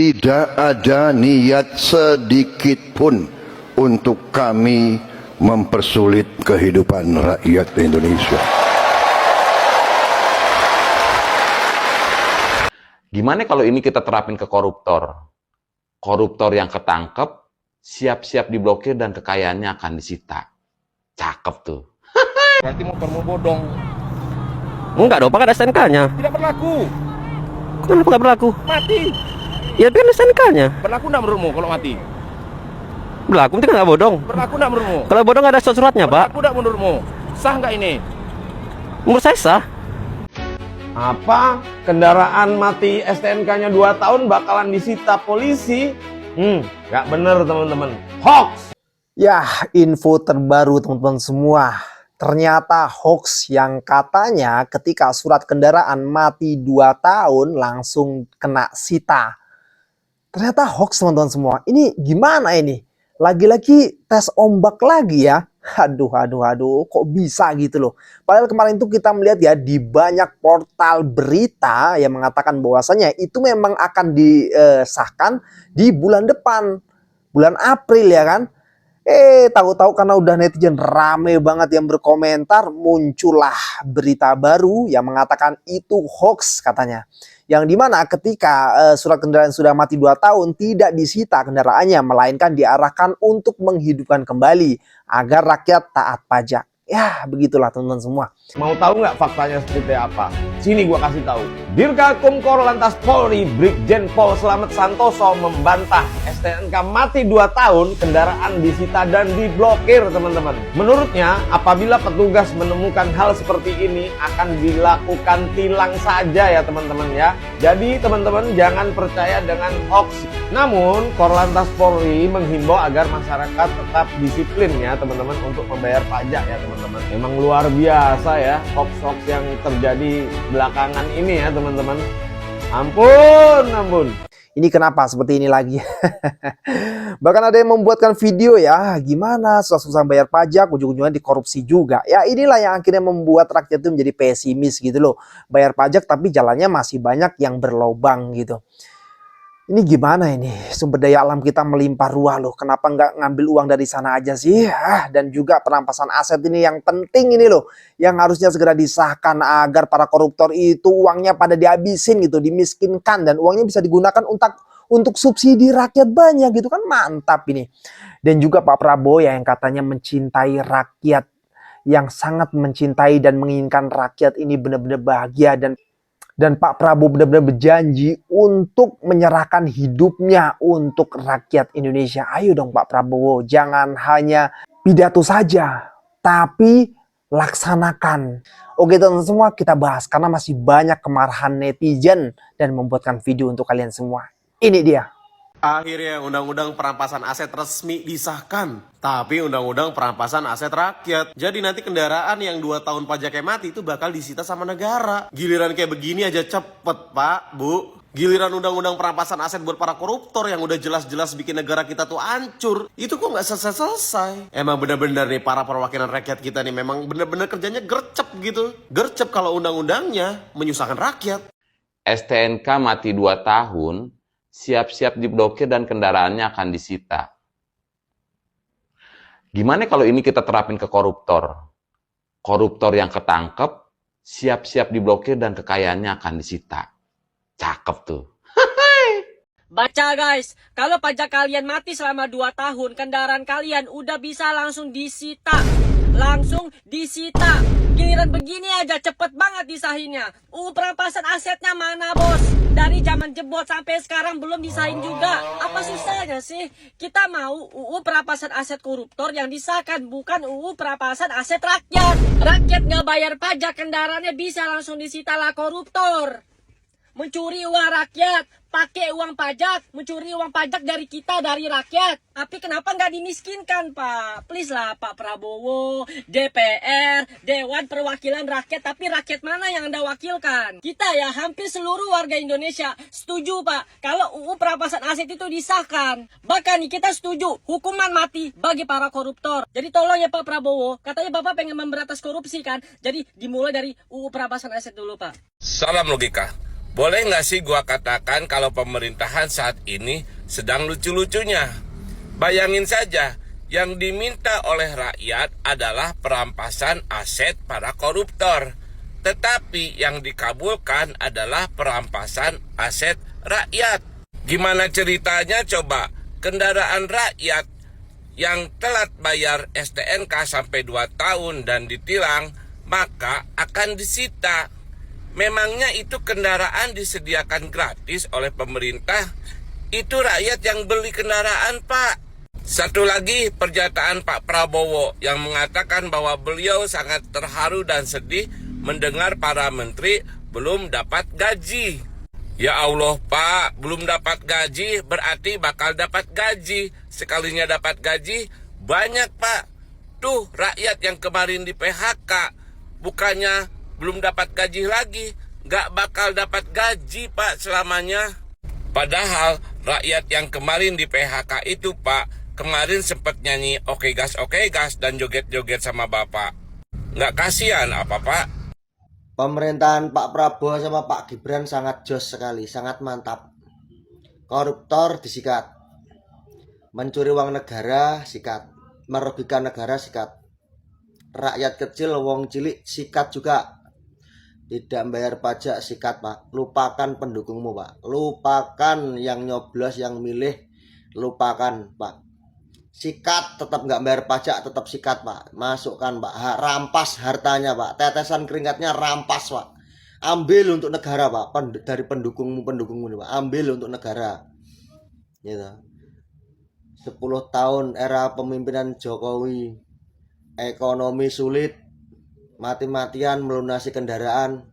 tidak ada niat sedikit pun untuk kami mempersulit kehidupan rakyat Indonesia. Gimana kalau ini kita terapin ke koruptor? Koruptor yang ketangkep, siap-siap diblokir dan kekayaannya akan disita. Cakep tuh. Berarti motormu bodong. Enggak dong, Pak, ada STNK-nya. Tidak berlaku. Kenapa nggak berlaku? Mati. Ya, tapi ada STNK-nya. Berlaku enggak menurutmu kalau mati? Berlaku, nanti kan nggak bodong. Berlaku enggak menurutmu? Kalau bodong nggak ada surat-suratnya, Pak. Berlaku enggak menurutmu? Sah nggak ini? Menurut saya sah. Apa? Kendaraan mati STNK-nya 2 tahun bakalan disita polisi? Nggak bener teman-teman. Hoax! Ya, info terbaru teman-teman semua. Ternyata hoax yang katanya ketika surat kendaraan mati 2 tahun langsung kena sita. Ternyata hoax teman-teman semua. Ini gimana ini? Lagi-lagi tes ombak lagi ya. Aduh, kok bisa gitu loh. Padahal kemarin tuh kita melihat ya di banyak portal berita yang mengatakan bahwasanya itu memang akan disahkan di bulan depan. Bulan April ya kan. Tahu-tahu karena udah netizen rame banget yang berkomentar, muncullah berita baru yang mengatakan itu hoax katanya. Yang dimana ketika surat kendaraan sudah mati 2 tahun tidak disita kendaraannya, melainkan diarahkan untuk menghidupkan kembali agar rakyat taat pajak. Ya, begitulah teman-teman semua. Mau tahu nggak faktanya seperti apa? Sini gua kasih tahu. Dirgakum Korlantas Polri Brigjen Pol Slamet Santoso membantah STNK mati 2 tahun, kendaraan disita dan diblokir teman-teman. Menurutnya, apabila petugas menemukan hal seperti ini akan dilakukan tilang saja ya teman-teman ya. Jadi teman-teman jangan percaya dengan hoax. Namun, Korlantas Polri menghimbau agar masyarakat tetap disiplin ya teman-teman untuk membayar pajak ya teman-teman. Memang luar biasa ya hoax-hoax yang terjadi belakangan ini ya teman-teman. Ampun. Ini kenapa seperti ini lagi? Bahkan ada yang membuatkan video ya, gimana susah-susah bayar pajak, ujung-ujungnya dikorupsi juga. Ya inilah yang akhirnya membuat rakyat itu menjadi pesimis gitu loh. Bayar pajak tapi jalannya masih banyak yang berlobang gitu. Ini gimana ini? Sumber daya alam kita melimpah ruah loh. Kenapa nggak ngambil uang dari sana aja sih? Dan juga perampasan aset ini yang penting ini loh. Yang harusnya segera disahkan agar para koruptor itu uangnya pada dihabisin gitu. Dimiskinkan dan uangnya bisa digunakan untuk subsidi rakyat banyak gitu kan. Mantap ini. Dan juga Pak Prabowo ya yang katanya mencintai rakyat. Yang sangat mencintai dan menginginkan rakyat ini benar-benar bahagia. Dan Pak Prabowo benar-benar berjanji untuk menyerahkan hidupnya untuk rakyat Indonesia. Ayo dong Pak Prabowo, jangan hanya pidato saja, tapi laksanakan. Oke teman-teman semua, kita bahas karena masih banyak kemarahan netizen dan membuatkan video untuk kalian semua. Ini dia. Akhirnya undang-undang perampasan aset resmi disahkan. Tapi undang-undang perampasan aset rakyat. Jadi nanti kendaraan yang 2 tahun pajaknya mati itu bakal disita sama negara. Giliran kayak begini aja cepet Pak, Bu. Giliran undang-undang perampasan aset buat para koruptor yang udah jelas-jelas bikin negara kita tuh hancur. Itu kok nggak selesai-selesai. Emang bener-bener nih para perwakilan rakyat kita nih memang bener-bener kerjanya gercep gitu. Gercep kalau undang-undangnya menyusahkan rakyat. STNK mati 2 tahun, siap-siap diblokir dan kendaraannya akan disita. Gimana kalau ini kita terapin ke koruptor? Koruptor yang ketangkep, siap-siap diblokir dan kekayaannya akan disita. Cakep tuh. Baca guys, kalau pajak kalian mati selama 2 tahun, kendaraan kalian udah bisa langsung disita. Giliran begini aja cepet banget disahinnya. Perampasan asetnya mana bos? Dari zaman jebot sampai sekarang belum disahin juga. Apa susahnya sih? Kita mau perampasan aset koruptor yang disahkan, bukan perampasan aset rakyat. Rakyat nggak bayar pajak, kendaraannya bisa langsung disita lah koruptor. Mencuri uang rakyat, pakai uang pajak, mencuri uang pajak dari kita, dari rakyat. Tapi kenapa nggak dimiskinkan, Pak? Please lah, Pak Prabowo, DPR, Dewan Perwakilan Rakyat. Tapi rakyat mana yang Anda wakilkan? Kita ya, hampir seluruh warga Indonesia setuju, Pak, kalau UU perampasan aset itu disahkan. Bahkan nih, kita setuju hukuman mati bagi para koruptor. Jadi tolong ya Pak Prabowo, katanya Bapak pengen memberantas korupsi kan? Jadi dimulai dari UU perampasan aset dulu, Pak. Salam logika. Boleh nggak sih gua katakan kalau pemerintahan saat ini sedang lucu-lucunya? Bayangin saja, yang diminta oleh rakyat adalah perampasan aset para koruptor. Tetapi yang dikabulkan adalah perampasan aset rakyat. Gimana ceritanya coba? Kendaraan rakyat yang telat bayar STNK sampai 2 tahun dan ditilang, maka akan disita. Memangnya itu kendaraan disediakan gratis oleh pemerintah? Itu rakyat yang beli kendaraan, Pak. Satu lagi pernyataan Pak Prabowo yang mengatakan bahwa beliau sangat terharu dan sedih mendengar para menteri belum dapat gaji. Ya Allah, Pak, belum dapat gaji berarti bakal dapat gaji. Sekalinya dapat gaji banyak, Pak. Tuh rakyat yang kemarin di PHK bukannya belum dapat gaji lagi, nggak bakal dapat gaji, Pak, selamanya. Padahal rakyat yang kemarin di PHK itu, Pak, kemarin sempat nyanyi oke gas dan joget-joget sama Bapak. Nggak kasihan apa, Pak? Pemerintahan Pak Prabowo sama Pak Gibran sangat jos sekali, sangat mantap. Koruptor disikat, mencuri uang negara sikat, merugikan negara sikat, rakyat kecil wong cilik sikat juga. Tidak bayar pajak sikat, Pak. Lupakan pendukungmu, Pak. Lupakan yang nyoblos, yang milih. Lupakan, Pak. Sikat, tetap nggak bayar pajak, tetap sikat, Pak. Masukkan, Pak. Rampas hartanya, Pak. Tetesan keringatnya rampas, Pak. Ambil untuk negara, Pak. Dari pendukungmu nih, Pak. Ambil untuk negara. Gitu. 10 tahun era pemimpinan Jokowi. Ekonomi sulit. Mati-matian melunasi kendaraan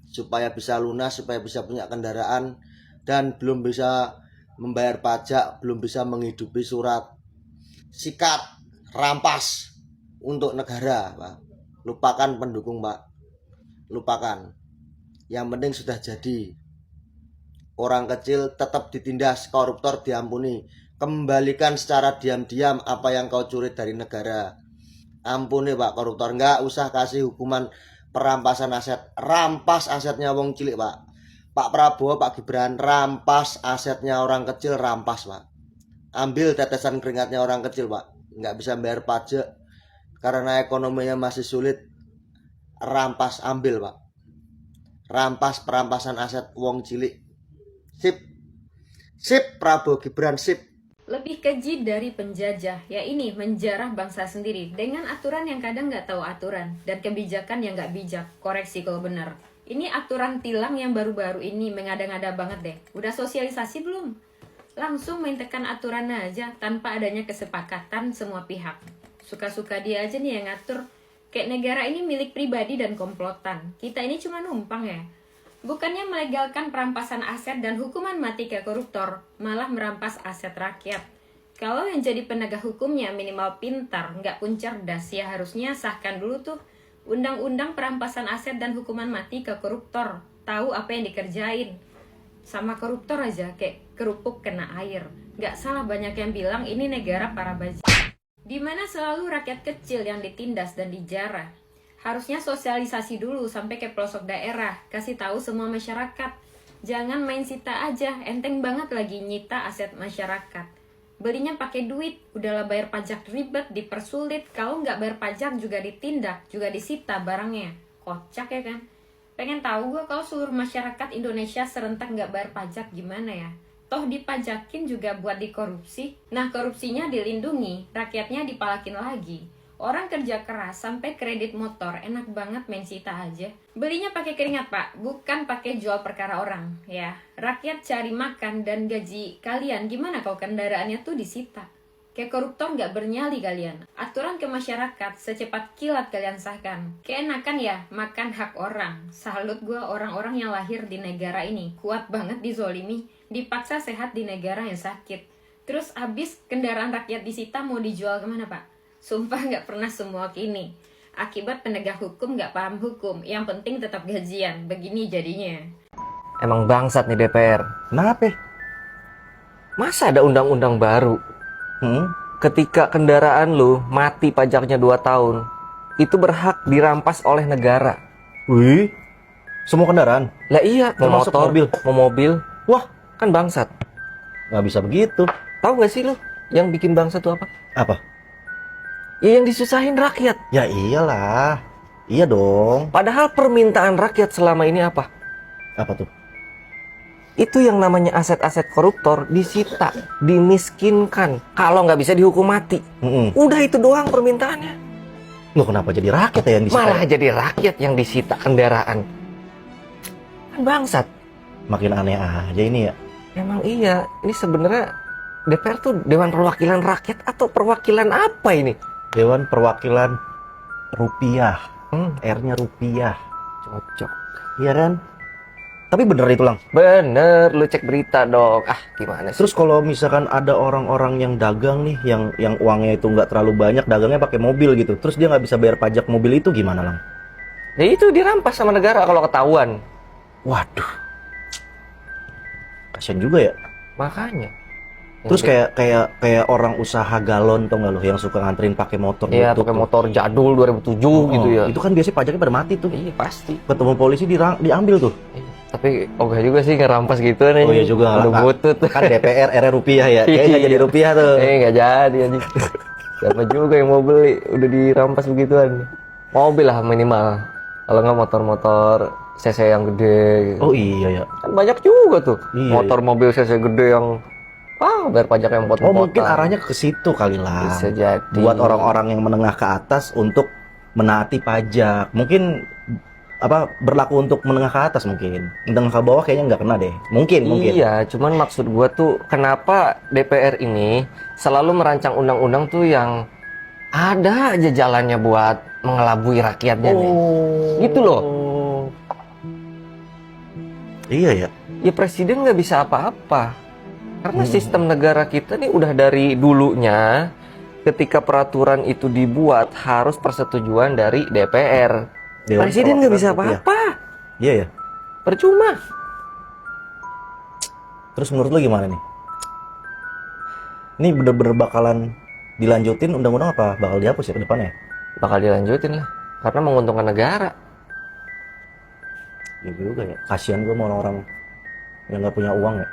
supaya bisa lunas, supaya bisa punya kendaraan, dan belum bisa membayar pajak, belum bisa menghidupi surat. Sikat, rampas untuk negara, Pak. Lupakan pendukung, Pak. Lupakan. Yang penting sudah jadi. Orang kecil tetap ditindas, koruptor diampuni. Kembalikan secara diam-diam apa yang kau curi dari negara. Ampuni, Pak, koruptor. Nggak usah kasih hukuman perampasan aset. Rampas asetnya wong cilik, Pak. Pak Prabowo, Pak Gibran, rampas asetnya orang kecil, rampas, Pak. Ambil tetesan keringatnya orang kecil, Pak. Nggak bisa bayar pajak karena ekonominya masih sulit. Rampas, ambil, Pak. Rampas perampasan aset wong cilik. Sip. Sip, Prabowo Gibran, sip. Lebih keji dari penjajah, ya ini menjarah bangsa sendiri dengan aturan yang kadang nggak tahu aturan dan kebijakan yang nggak bijak. Koreksi kalau benar. Ini aturan tilang yang baru-baru ini mengada-ngada banget deh. Udah sosialisasi belum? Langsung main tekan aturan aja tanpa adanya kesepakatan semua pihak. Suka-suka dia aja nih yang ngatur. Kayak negara ini milik pribadi dan komplotan. Kita ini cuma numpang ya. Bukannya melegalkan perampasan aset dan hukuman mati ke koruptor, malah merampas aset rakyat. Kalau yang jadi penegak hukumnya minimal pintar, nggak pun cerdas, ya harusnya sahkan dulu tuh undang-undang perampasan aset dan hukuman mati ke koruptor. Tahu apa yang dikerjain. Sama koruptor aja kayak kerupuk kena air. Nggak salah banyak yang bilang ini negara para bajingan. Dimana selalu rakyat kecil yang ditindas dan dijarah. Harusnya sosialisasi dulu sampai ke pelosok daerah, kasih tahu semua masyarakat. Jangan main sita aja, enteng banget lagi nyita aset masyarakat. Belinya pakai duit, udahlah bayar pajak ribet, dipersulit. Kalau nggak bayar pajak juga ditindak, juga disita barangnya. Kocak ya kan? Pengen tahu gue kalau seluruh masyarakat Indonesia serentak nggak bayar pajak gimana ya? Toh dipajakin juga buat dikorupsi. Nah korupsinya dilindungi, rakyatnya dipalakin lagi. Orang kerja keras sampai kredit motor enak banget main sita aja. Belinya pakai keringat, Pak, bukan pakai jual perkara orang ya. Rakyat cari makan dan gaji kalian gimana kalau kendaraannya tuh disita? Kayak koruptor nggak bernyali kalian. Aturan ke masyarakat secepat kilat kalian sahkan. Keenakan ya makan hak orang. Salut gue orang-orang yang lahir di negara ini. Kuat banget dizolimi, dipaksa sehat di negara yang sakit. Terus abis kendaraan rakyat disita mau dijual kemana, Pak? Sumpah nggak pernah semua kini. Akibat penegak hukum nggak paham hukum. Yang penting tetap gajian. Begini jadinya. Emang bangsat nih DPR. Kenapa? Masa ada undang-undang baru? Ketika kendaraan lu mati pajaknya 2 tahun, itu berhak dirampas oleh negara. Wih, Semua kendaraan? Lah iya, mau Termasuk motor, mobil? mau mobil. Wah, Kan bangsat. nggak bisa begitu. Tahu nggak sih lu yang bikin bangsat tuh apa? Apa? Ya yang disusahin rakyat. Ya iyalah. Iya dong. Padahal permintaan rakyat selama ini apa? Apa tuh? Itu yang namanya aset-aset koruptor disita, dimiskinkan. Kalau nggak bisa dihukum mati. Udah itu doang permintaannya. Loh kenapa jadi rakyat ya yang disita? Malah jadi rakyat yang disita kendaraan. Kan bangsat. Makin aneh aja ini ya. Emang iya, ini sebenarnya DPR tuh Dewan Perwakilan Rakyat atau perwakilan apa ini? Dewan Perwakilan Rupiah. R-nya rupiah. Cocok. Iya kan? Tapi bener itu Lang. Bener, lu cek berita dong. Ah, gimana sih? Terus kalau misalkan ada orang-orang yang dagang nih, yang uangnya itu nggak terlalu banyak, dagangnya pakai mobil gitu, terus dia nggak bisa bayar pajak mobil itu gimana Lang? Ya itu dirampas sama negara kalau ketahuan. Waduh, kasian juga ya. Makanya. Terus kayak orang usaha galon tau nggak lo, yang suka nganterin pakai motor. Iya, gitu pakai tuh. motor jadul 2007 gitu ya. Itu kan biasanya pajaknya pada mati tuh. Iya pasti. Ketemu polisi diambil tuh. Iya, tapi ogah juga sih ngerampas gitu nih. Oh iya juga. Udah butut. Kan DPR R rupiah ya. Kayaknya nggak jadi rupiah tuh. Nggak jadi anjing. Siapa juga yang mau beli udah dirampas begituan. Mobil lah minimal. Kalau nggak motor-motor CC yang gede gitu. Oh iya ya. Kan banyak juga tuh. Iya, Motor mobil CC gede yang bayar pajak yang Oh mungkin arahnya ke situ kali lah. Bisa jadi. Buat orang-orang yang menengah ke atas untuk menaati pajak. Mungkin berlaku untuk menengah ke atas mungkin. Menengah ke bawah kayaknya nggak kena deh. Mungkin. Iya, cuman maksud gua tuh kenapa DPR ini selalu merancang undang-undang tuh yang ada aja jalannya buat mengelabui rakyatnya nih. Gitu loh. Iya ya. Ya presiden nggak bisa apa-apa. Karena sistem negara kita nih udah dari dulunya ketika peraturan itu dibuat harus persetujuan dari DPR. Presiden nggak bisa apa-apa. Iya ya. Percuma. Terus menurut lo gimana nih? Ini bener-bener bakalan dilanjutin undang-undang apa bakal dihapus ya ke depannya? Bakal dilanjutin lah. Karena menguntungkan negara. Ya juga ya. Kasihan gue sama orang-orang yang nggak punya uang ya.